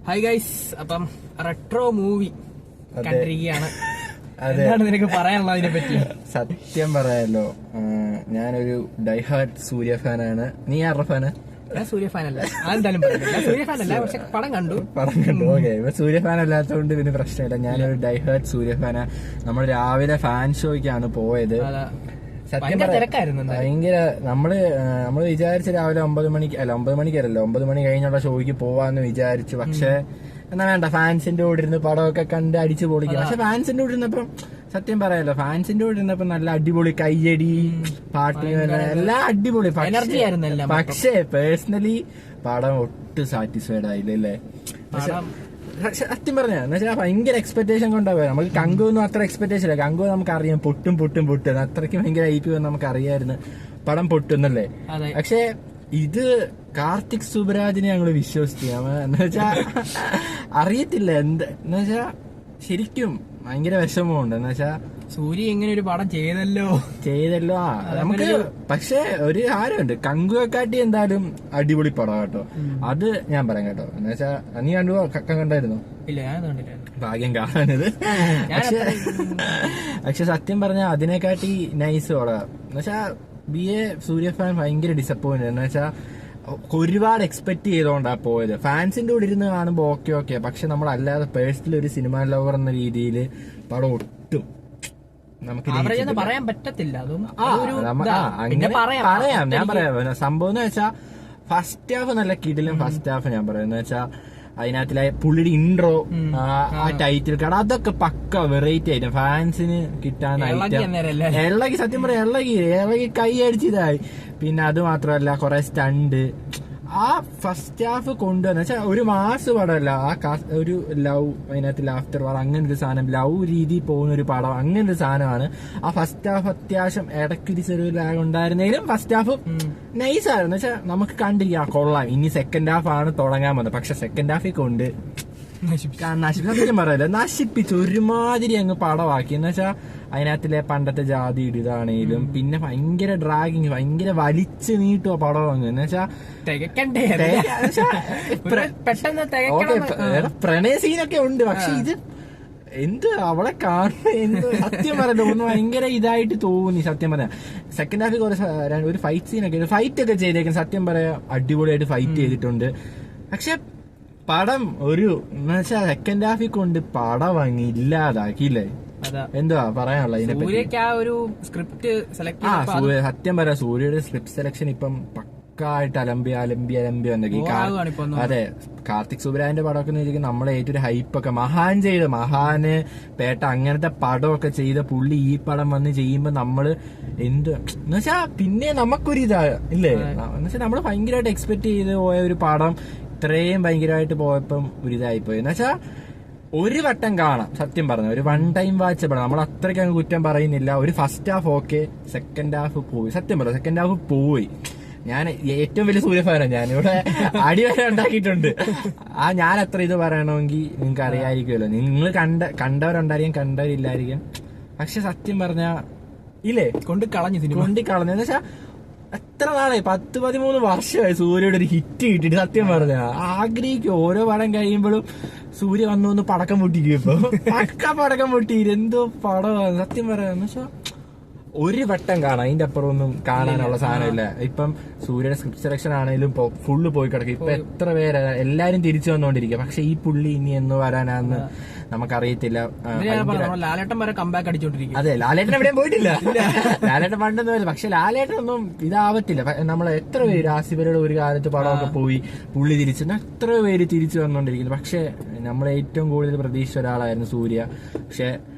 Hi guys, അപ്പം retro movie കണ്ടിരിക്കുകയാണ്. എന്താണ് നിനക്ക് പറയാനുള്ളത് അതിനെ പറ്റി? സത്യം പറയാലോ, ഞാനൊരു ഡൈഹാർഡ് സൂര്യ ഫാനാണ്. നീ ആരുടെ ഫാന്? ഞാൻ സൂര്യ ഫാനല്ല, അതെന്തായാലും പറയുന്നില്ല. സൂര്യ ഫാനല്ല, പക്ഷെ പടം കണ്ടു. ഓക്കെ. ഇപ്പൊ സൂര്യ ഫാൻ അല്ലാത്തതുകൊണ്ട് പിന്നെ പ്രശ്നമില്ല. ഞാനൊരു ഡൈഹാർഡ് സൂര്യ ഫാനാ. നമ്മൾ രാവിലെ ഫാൻ ഷോയ്ക്കാണ് പോയത്. സത്യം ഭയങ്കര നമ്മള് വിചാരിച്ച രാവിലെ 9 മണിക്കല്ലല്ലോ 9 മണി കഴിഞ്ഞുള്ള ഷോയ്ക്ക് പോവാന്ന് വിചാരിച്ചു. പക്ഷെ എന്നാ വേണ്ട, ഫാൻസിന്റെ കൂടെ ഇരുന്ന് പടമൊക്കെ കണ്ട് അടിച്ചു പൊളിക്കും. പക്ഷെ ഫാൻസിന്റെ കൂടെ ഇരുന്നപ്പം സത്യം പറയാലോ, ഫാൻസിന്റെ കൂടെ ഇരുന്നപ്പോ നല്ല അടിപൊളി കയ്യടി, പാട്ട്, എല്ലാം അടിപൊളി. പക്ഷേ പേഴ്സണലി പടം ഒട്ടും സാറ്റിസ്ഫൈഡ് ആയില്ല അല്ലേ? സത്യം പറഞ്ഞ എന്നുവെച്ചാൽ ഭയങ്കര എക്സ്പെക്ടേഷൻ കൊണ്ടാവുക. നമുക്ക് കങ്കുവൊന്നും അത്ര എക്സ്പെക്ടേഷൻ ഇല്ല. കങ്കു നമുക്ക് അറിയാം പൊട്ടും അത്രയ്ക്ക് ഭയങ്കര ഐപി വന്ന് നമുക്ക് അറിയായിരുന്നു പടം പൊട്ടുന്നല്ലേ. പക്ഷെ ഇത് കാർത്തിക് സുബരാജിനെ ഞങ്ങള് വിശ്വസിച്ചു. എന്നുവെച്ചാ അറിയത്തില്ല എന്നുവെച്ചാ ശരിക്കും ഭയങ്കര വിഷമമുണ്ട്. എന്നുവെച്ചാ സൂര്യ ഇങ്ങനെ ഒരു പടം ചെയ്തല്ലോ നമുക്ക്. പക്ഷെ ഒരു കാര്യമുണ്ട്, കങ്കുവെക്കാട്ടി എന്തായാലും അടിപൊളി പടം കേട്ടോ. അത് ഞാൻ പറയാം കേട്ടോ. എന്നുവെച്ചാ നീ കണ്ടായിരുന്നോ? ഇല്ല, ഞാൻ കണ്ടില്ല. ഭാഗ്യം കാണാനത്. പക്ഷെ സത്യം പറഞ്ഞ അതിനെക്കാട്ടി നൈസ് പടം. എന്നുവെച്ചാ സൂര്യ ഫാൻ ഭയങ്കര ഡിസപ്പോയിന്റ്. എന്നുവെച്ചാ ഒരുപാട് എക്സ്പെക്ട് ചെയ്തോണ്ടാ പോയത്. ഫാൻസിന്റെ കൂടെ ഇരുന്ന് കാണുമ്പോ ഓക്കെ. പക്ഷെ നമ്മളല്ലാതെ പേഴ്സണലി ഒരു സിനിമ ലവർ എന്ന രീതിയിൽ പടം ഒട്ടും നമുക്ക് പറയാൻ പറ്റത്തില്ല. ഞാൻ പറയാം സംഭവം എന്ന് വെച്ചാ ഫസ്റ്റ് ഹാഫ് നല്ല കിടിലും. ഫസ്റ്റ് ഹാഫ് ഞാൻ പറയാം എന്ന് വെച്ചാ അതിനകത്തിലെ പുള്ളിയുടെ ഇൻട്രോ, ആ ടൈറ്റിൽ കാർഡ്, അതൊക്കെ പക്ക വെറൈറ്റി ആയിട്ട് ഫാൻസിന് കിട്ടാൻ ഇളകി. സത്യം പറയാം ഇളകി കൈ അടിച്ചതായി. പിന്നെ അത് മാത്രമല്ല കുറെ സ്റ്റണ്ട്. ആ ഫസ്റ്റ് ഹാഫ് കൊണ്ടുവന്ന വെച്ചാൽ ഒരു മാസ് പടമല്ല. ഒരു ലവ്, അതിനകത്ത് ആഫ്റ്റർ വാർ അങ്ങനെ ഒരു സാധനം, ലവ് രീതി പോകുന്ന ഒരു പടം, അങ്ങനെ ഒരു സാധനമാണ്. ആ ഫസ്റ്റ് ഹാഫ് അത്യാവശ്യം ഇടയ്ക്കൊരു ചെറിയ ലാഗ് ഉണ്ടായിരുന്നെങ്കിലും ഫസ്റ്റ് ഹാഫ് നൈസായിരുന്നു. വെച്ചാൽ നമുക്ക് കണ്ടിരിക്കാം കൊള്ളാം. ഇനി സെക്കൻഡ് ഹാഫ് ആണ് തുടങ്ങാൻ വന്നത്. പക്ഷെ സെക്കൻഡ് ഹാഫിൽ കൊണ്ട് സത്യം പറയല്ലോ നശിപ്പിച്ചു, ഒരുമാതിരി അങ്ങ് പടമാക്കി. എന്ന് വെച്ചാൽ അതിനകത്തിലെ പണ്ടത്തെ ജാതി ഇതാണേലും പിന്നെ ഭയങ്കര ഡ്രാഗിങ്, ഭയങ്കര വലിച്ചു നീട്ടുക പടം അങ്ങ്. എന്ന് വെച്ചാൽ പ്രണയ സീനൊക്കെ ഉണ്ട്. പക്ഷെ ഇത് അവളെ കാണുന്ന സത്യം പറയല്ലോ ഒന്ന് ഭയങ്കര ഇതായിട്ട് തോന്നി. സത്യം പറയാം സെക്കൻഡ് ഹാഫിൽ ഒരു ഫൈറ്റ് സീനൊക്കെ, ഫൈറ്റ് ഒക്കെ ചെയ്തേക്കും. സത്യം പറയാ അടിപൊളിയായിട്ട് ഫൈറ്റ് ചെയ്തിട്ടുണ്ട്. പക്ഷെ പടം എന്നുവെച്ചാൽ സെക്കൻഡ് ഹാഫിൽ കൊണ്ട് പടം വാങ്ങി ഇല്ലാതാക്കിയില്ലേ? എന്തുവാ പറയാനുള്ള ഇതിനെപ്പറ്റി? സത്യം പറയാ സൂര്യയുടെ സ്ക്രിപ്റ്റ് സെലക്ഷൻ ഇപ്പം പക്കായിട്ട് അലമ്പി വന്നേക്ക്. അതെ, കാർത്തിക് സുബരാജിന്റെ പടമൊക്കെ വെച്ചിരിക്കും നമ്മളെ ഏറ്റവും ഹൈപ്പൊക്കെ മഹാന് പേട്ട അങ്ങനത്തെ പടമൊക്കെ ചെയ്ത പുള്ളി ഈ പടം വന്ന് ചെയ്യുമ്പോ നമ്മള് എന്നുവെച്ചാ പിന്നെ നമുക്കൊരു ഇതാ ഇല്ലേ? എന്നുവെച്ചാൽ നമ്മള് ഭയങ്കരമായിട്ട് എക്സ്പെക്ട് ചെയ്ത് പോയ ഒരു പടം ഇത്രയും ഭയങ്കരമായിട്ട് പോയപ്പം ഒരു ഇതായിപ്പോയി. എന്നുവെച്ചാ ഒരു വട്ടം കാണാം. സത്യം പറഞ്ഞ ഒരു വൺ ടൈം വാച്ച് പടം. നമ്മൾ അത്രയ്ക്ക് അങ്ങ് കുറ്റം പറയുന്നില്ല. ഒരു first half okay, second half പോയി. സത്യം പറയാം സെക്കൻഡ് ഹാഫ് പോയി. ഞാൻ ഏറ്റവും വലിയ സൂര്യഫാനാണ്. ഞാനിവിടെ അടിവരെ ഉണ്ടാക്കിയിട്ടുണ്ട്. ഞാൻ അത്ര ഇത് പറയണമെങ്കിൽ നിങ്ങൾക്ക് അറിയാമായിരിക്കുമല്ലോ. നിങ്ങൾ കണ്ടവരുണ്ടായിരിക്കും, കണ്ടവരില്ലായിരിക്കും. പക്ഷെ സത്യം പറഞ്ഞ ഇല്ലേ കൊണ്ട് കളഞ്ഞു എന്ന് വെച്ചാൽ എത്ര നാളായി, 10-13 വർഷമായി സൂര്യയുടെ ഒരു ഹിറ്റ് കിട്ടിയിട്ട്. സത്യം പറഞ്ഞ ആഗ്രഹിക്കും ഓരോ പടം കഴിയുമ്പോഴും സൂര്യ വന്നു പടക്കം പൊട്ടിക്കും. ഇപ്പൊ പടക്കം പൊട്ടിയിട്ട് എന്തോ പടമാണ്. സത്യം പറയാന്ന് വെച്ചാ ഒരു വട്ടം കാണാം, അതിന്റെ അപ്പുറം ഒന്നും കാണാനുള്ള സാധനമില്ല. ഇപ്പം സൂര്യയുടെ സ്ക്രിപ്റ്റ് സെലക്ഷൻ ആണെങ്കിലും ഫുള്ള് പോയി കിടക്കും. ഇപ്പൊ എത്ര പേര് എല്ലാരും തിരിച്ചു വന്നോണ്ടിരിക്കുക. പക്ഷെ ഈ പുള്ളി ഇനി എന്ന് വരാനാന്ന് നമുക്കറിയത്തില്ല. ലാലേട്ടൻ വരെ കംബാക്ക് അടിച്ചോണ്ടിരിക്കും. അതെ, ലാലേട്ടൻ എവിടെയും പോയിട്ടില്ല. ലാലേട്ടൻ പണ്ടെന്ന് വരും. പക്ഷെ ലാലേട്ടൻ ഒന്നും ഇതാവത്തില്ല. നമ്മൾ എത്ര പേര് ആസിഫലിയുടെ ഒരു കാലത്ത് പടമൊക്കെ പോയി പുള്ളി തിരിച്ചു, എത്ര പേര് തിരിച്ചു വന്നോണ്ടിരിക്കുന്നു. പക്ഷെ നമ്മൾ ഏറ്റവും കൂടുതൽ പ്രതീക്ഷിച്ച ഒരാളായിരുന്നു സൂര്യ. പക്ഷെ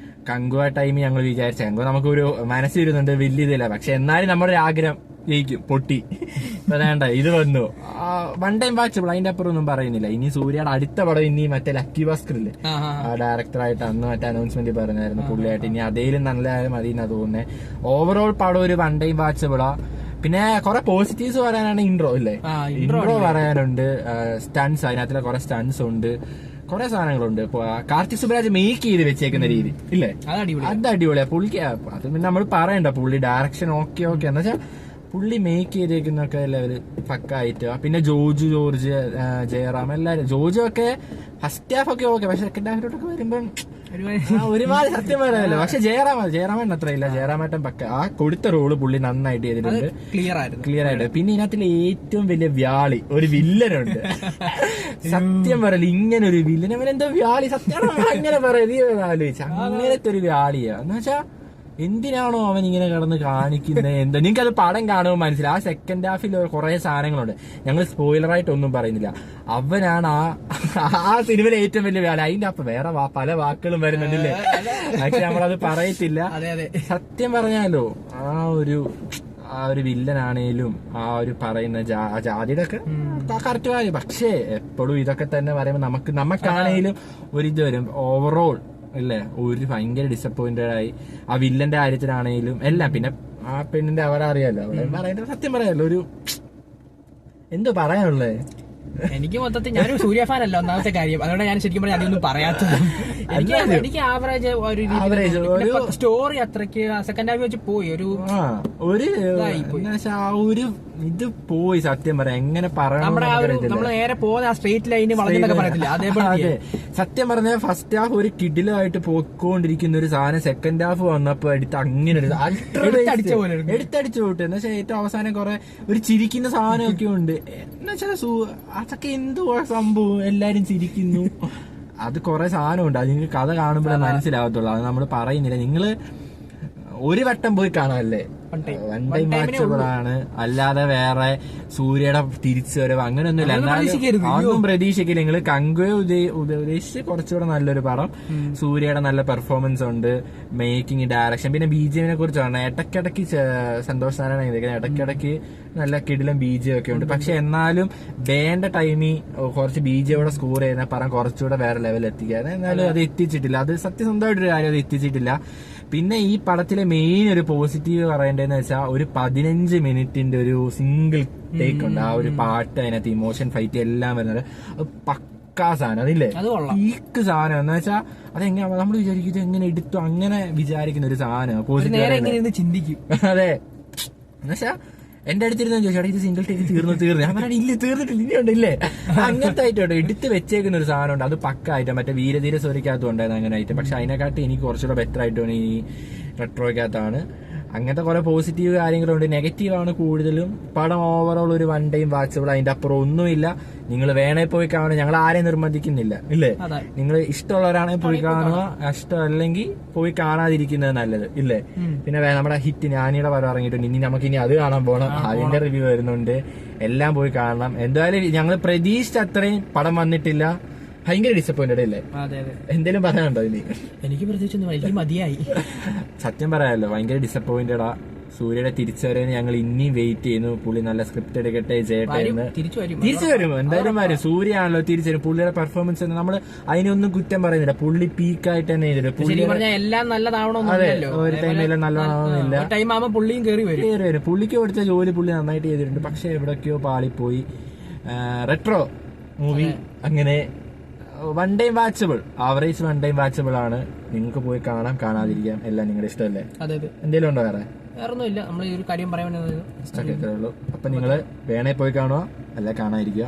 കങ്കുവ ടൈമിൽ ഞങ്ങൾ വിചാരിച്ച കങ്കു നമുക്കൊരു മനസ്സിരുന്നുണ്ട്, വലിയ ഇതില്ല. പക്ഷെ എന്നാലും നമ്മുടെ ഒരു ആഗ്രഹം ജയിക്കും, പൊട്ടി. വേണ്ട, ഇത് വന്നു വൺ ടൈം വാച്ചബിൾ, അതിന്റെ അപ്പുറം ഒന്നും പറയുന്നില്ല. ഇനി സൂര്യയുടെ അടുത്ത പടം ഇനി മറ്റേ ലക്കി ഭാസ്കറില്ലേ ഡയറക്ടറായിട്ട് അന്ന് മറ്റേ അനൗൺസ്മെന്റ് പറഞ്ഞായിരുന്നു പുള്ളിയായിട്ട്. ഇനി അതേലും നല്ല മതി എന്നാ തോന്നുന്നത്. ഓവറോൾ പടം ഒരു വൺ ടൈം വാച്ചബിളാ. പിന്നെ കുറെ പോസിറ്റീവ്സ് പറയാനാണ് ഇൻട്രോ ഇല്ലേ? ഇൻട്രോ പറയാനുണ്ട്, സ്റ്റൺസ്, അതിനകത്തിലെ കുറെ സ്റ്റൺസ് ഉണ്ട്, കുറെ സാധനങ്ങളുണ്ട്. കാർത്തിക് സുബരാജ് മേക്ക് ചെയ്ത് വെച്ചേക്കുന്ന രീതി ഇല്ലേ, അത് അടിപൊളിയാ. പുള്ളിക്ക് അത് പിന്നെ നമ്മൾ പറയണ്ട, പുള്ളി ഡയറക്ഷൻ ഓക്കെ എന്ന് വെച്ചാൽ പുള്ളി മേക്ക് ചെയ്തേക്കുന്നൊക്കെ ലെവല് പക്കായിട്ട്. പിന്നെ ജോർജ് ജയറാം എല്ലാരും. ജോർജ് ഒക്കെ ഫസ്റ്റ് ഹാഫ് ഒക്കെ ഓക്കെ, പക്ഷെ സെക്കൻഡ് ഹാഫിലോട്ടൊക്കെ വരുമ്പം ഒരുപാട് സത്യം പറയാനല്ലോ. പക്ഷെ ജയറാമൻ അത്രയില്ല. ജയറാമേട്ടൻ പക്ക ആ കൊടുത്ത റോള് പുള്ളി നന്നായിട്ട് ചെയ്തിട്ടുണ്ട്, ക്ലിയർ ആയിട്ട്. പിന്നെ ഇതിനകത്തിലെ ഏറ്റവും വലിയ വ്യാളി ഒരു വില്ലനുണ്ട്. സത്യം പറയല്, ഇങ്ങനെ ഒരു വില്ലൻ, അവനെന്തോ വ്യാളി, സത്യം അങ്ങനെ പറയുന്നത് ആലോചിച്ച അങ്ങനത്തെ ഒരു വ്യാളിയാ. എന്ന് വെച്ചാ എന്തിനാണോ അവൻ ഇങ്ങനെ കിടന്ന് കാണിക്കുന്നത് എന്താ, നിങ്ങൾക്കത് പടം കാണുമ്പോൾ മനസ്സിലായി. ആ സെക്കൻഡ് ഹാഫിൽ കുറെ സാധനങ്ങളുണ്ട്, ഞങ്ങൾ സ്പോയിലറായിട്ട് ഒന്നും പറയുന്നില്ല. അവനാണ് ആ സിനിമയിലെ ഏറ്റവും വലിയ വ്യാളി. അതിന്റെ അപ്പൊ വേറെ പല വാക്കുകളും വരുന്നുണ്ടല്ലേ, പക്ഷെ നമ്മളത് പറയത്തില്ല. സത്യം പറഞ്ഞാലോ ആ ഒരു വില്ലനാണേലും ആ ഒരു പറയുന്ന ജാതിയുടെ ഒക്കെ കറക്റ്റ് കാര്യം. പക്ഷേ എപ്പോഴും ഇതൊക്കെ തന്നെ പറയുമ്പോൾ നമുക്കാണേലും ഒരിത് വരും. ഓവറോൾ അല്ലേ ഒരു ഭയങ്കര ഡിസപ്പോയിന്റഡ് ആയി ആ വില്ലന്റെ കാര്യത്തിലാണേലും എല്ലാം. പിന്നെ ആ പെണ്ണിന്റെ അവരറിയാലോ, അവളെ പറയുന്നത് സത്യം പറയാലോ, ഒരു എന്തോ പറയാനുള്ളേ. എനിക്ക് മൊത്തത്തിൽ ഞാനൊരു സൂര്യ ഫാൻ അല്ല, ഒന്നാമത്തെ കാര്യം. അതുകൊണ്ട് ഞാൻ ശരിക്കും പറഞ്ഞാൽ അതൊന്നും പറയാത്തത്. എനിക്ക് ആവറേജ് ഒരു സ്റ്റോറി അത്രയ്ക്ക് സെക്കൻഡ് ഹാഫ് വെച്ച് പോയി ഒരു ഇത് പോയി. സത്യം പറയാം, എങ്ങനെ പറയണം, നമ്മൾ നേരെ പോകുന്ന സ്ട്രേറ്റ് ലൈന് വളഞ്ഞൊക്കെ പറയത്തില്ല അതേപോലെ. അതെ, സത്യം പറഞ്ഞാൽ ഫസ്റ്റ് ഹാഫ് ഒരു കിടിലായിട്ട് പോയിക്കൊണ്ടിരിക്കുന്ന ഒരു സാധനം സെക്കൻഡ് ഹാഫ് വന്നപ്പോ എടുത്ത് അങ്ങനെ എടുത്തടിച്ചു പോട്ടെ. എന്ന് വെച്ചാൽ ഏറ്റവും അവസാനം കുറെ ഒരു ചിരിക്കുന്ന സാധനമൊക്കെ ഉണ്ട്. എന്ന് വെച്ചാൽ അതൊക്കെ എന്തോ സംഭവം, എല്ലാരും ചിരിക്കുന്നു, അത് കുറെ സാധനമുണ്ട്. അത് നിങ്ങൾക്ക് കഥ കാണുമ്പോഴേ മനസ്സിലാവത്തുള്ളൂ. അത് നമ്മൾ പറയുന്നില്ല. നിങ്ങള് ഒരു വട്ടം പോയി കാണാമല്ലേ, വൺ ടൈം വാച്ചബിൾ ആണ്. അല്ലാതെ വേറെ സൂര്യയുടെ തിരിച്ചു വരവ് അങ്ങനെയൊന്നുമില്ല. അതൊന്നും പ്രതീക്ഷിക്കില്ല. നിങ്ങൾ കങ്കുവെ ഉദ്ദേശിച്ച് കുറച്ചുകൂടെ നല്ലൊരു പടം. സൂര്യയുടെ നല്ല പെർഫോമൻസ് ഉണ്ട്, മേക്കിംഗ്, ഡയറക്ഷൻ, പിന്നെ BGM കുറിച്ചാണ്. ഇടയ്ക്കിടയ്ക്ക് സന്തോഷ് നാരായണ ഇടയ്ക്കിടയ്ക്ക് നല്ല കിടിലം BGM ഒക്കെ ഉണ്ട്. പക്ഷെ എന്നാലും വേണ്ട ടൈമിൽ കുറച്ച് BGM സ്കോർ ചെയ്യുന്ന പടം കുറച്ചുകൂടെ വേറെ ലെവൽ എത്തിക്കാൻ, എന്നാലും അത് എത്തിച്ചിട്ടില്ല. അത് സത്യസന്ധമായിട്ടൊരു കാര്യം, അത് എത്തിച്ചിട്ടില്ല. പിന്നെ ഈ പടത്തിലെ മെയിൻ ഒരു പോസിറ്റീവ് പറയേണ്ടതെന്ന് വെച്ചാൽ ഒരു 15 മിനിറ്റിന്റെ ഒരു സിംഗിൾ ടേക്ക് ഉണ്ട്. ആ ഒരു പാട്ട്, അതിനകത്ത് ഇമോഷൻ, ഫൈറ്റ് എല്ലാം വരുന്നത് പക്കാ സാധനം. അതില്ലേ പീക്ക് സാധനം. എന്ന് വെച്ചാൽ അതെങ്ങനെ നമ്മൾ വിചാരിക്കും ഇത് എങ്ങനെ എടുത്തു, അങ്ങനെ വിചാരിക്കുന്ന ഒരു സാധനം പോസിറ്റീവ് ചിന്തിക്കും. അതെ, എന്നുവെച്ചാ എന്റെ അടുത്തിരുന്ന ചോദിച്ചാൽ ഇത് സിംഗിൾ ടേക്ക് തീർന്നു ഞാൻ പറയാൻ ഇല്ല, തീർന്നിട്ടില്ല, ഇനിയുണ്ട് ഇല്ലേ, അങ്ങനത്തെ ആയിട്ടോ എടുത്ത് വെച്ചേക്കുന്ന ഒരു സാധനം ഉണ്ട്. അത് പക്ക ആയിട്ട് മറ്റേ വീരധീര സോരിക്കകത്തും ഉണ്ടായിരുന്നു അങ്ങനെ ആയിട്ട്. പക്ഷെ അതിനെക്കാട്ടി എനിക്ക് കുറച്ചുകൂടെ ബെറ്റർ ആയിട്ടാണ് ഈ റെട്രോയ്ക്കകത്താണ്. അങ്ങനത്തെ കുറെ പോസിറ്റീവ് കാര്യങ്ങളുണ്ട്. നെഗറ്റീവ് ആണ് കൂടുതലും. പടം ഓവറോൾ ഒരു വൺ ടൈം വാച്ചബിൾ, അതിന്റെ അപ്പുറം ഒന്നുമില്ല. നിങ്ങൾ വേണേ പോയി കാണുക, ഞങ്ങൾ ആരെയും നിർബന്ധിക്കുന്നില്ല, ഇല്ലേ. നിങ്ങൾ ഇഷ്ടമുള്ളവരാണെങ്കിൽ പോയി കാണുക, ഇഷ്ടമല്ലെങ്കിൽ പോയി കാണാതിരിക്കുന്നത് നല്ലത്, ഇല്ലേ. പിന്നെ നമ്മുടെ ഹിറ്റ് ഞാനിയുടെ പടം ഇറങ്ങിയിട്ടുണ്ട്, ഇനി നമുക്കിനി അത് കാണാൻ പോകണം, അതിന്റെ റിവ്യൂ വരുന്നുണ്ട്, എല്ലാം പോയി കാണണം. എന്തായാലും ഞങ്ങൾ പ്രതീക്ഷിച്ച അത്രയും പടം വന്നിട്ടില്ല. ഭയങ്കര ഡിസപ്പോയിന്റഡ് അല്ലേ. എന്തേലും പറയാനുണ്ടോ ഇനി? എനിക്ക് പ്രത്യേകിച്ചൊന്നും മതിയായി. സത്യം പറയാമല്ലോ, ഭയങ്കര ഡിസപ്പോയിന്റഡാ. സൂര്യയുടെ തിരിച്ചുവരവിന് ഞങ്ങൾ ഇനിയും വെയിറ്റ് ചെയ്യുന്നു. പുള്ളി നല്ല സ്ക്രിപ്റ്റ് എടുക്കട്ടെ, ചെയ്യട്ടെ. തിരിച്ചു വരും, എന്തായാലും വരും. സൂര്യ ആണല്ലോ തിരിച്ചു വരും. പുള്ളിയുടെ പെർഫോമൻസ് നമ്മൾ അതിനൊന്നും കുറ്റം പറയുന്നില്ല. പുള്ളി പീക്കായിട്ട് തന്നെ ചെയ്തിട്ട് എല്ലാം നല്ലതാവണോ, അതെ, ഒരു ടൈമിലും നല്ലതാവണമെന്നില്ല. പുള്ളിയും കയറി വരും. പുള്ളിക്ക് കൊടുത്ത ജോലി പുള്ളി നന്നായിട്ട് ചെയ്തിട്ടുണ്ട്. പക്ഷെ എവിടൊക്കെയോ പാളിപ്പോയി. റെട്രോ മൂവി അങ്ങനെ one time watchable, average one time watchable ആണ്. നിങ്ങൾക്ക് പോയി കാണാതിരിക്കാം, എല്ലാം നിങ്ങളുടെ ഇഷ്ടമല്ലേ. എന്തെങ്കിലും ഉണ്ടോ വേറെ? വേറൊന്നുമില്ല, നമ്മൾ ഈ ഒരു കാര്യം പറയാൻ ഉള്ളൂ. അപ്പൊ നിങ്ങള് വേണേ പോയി കാണുക, അല്ല കാണാതിരിക്കുക.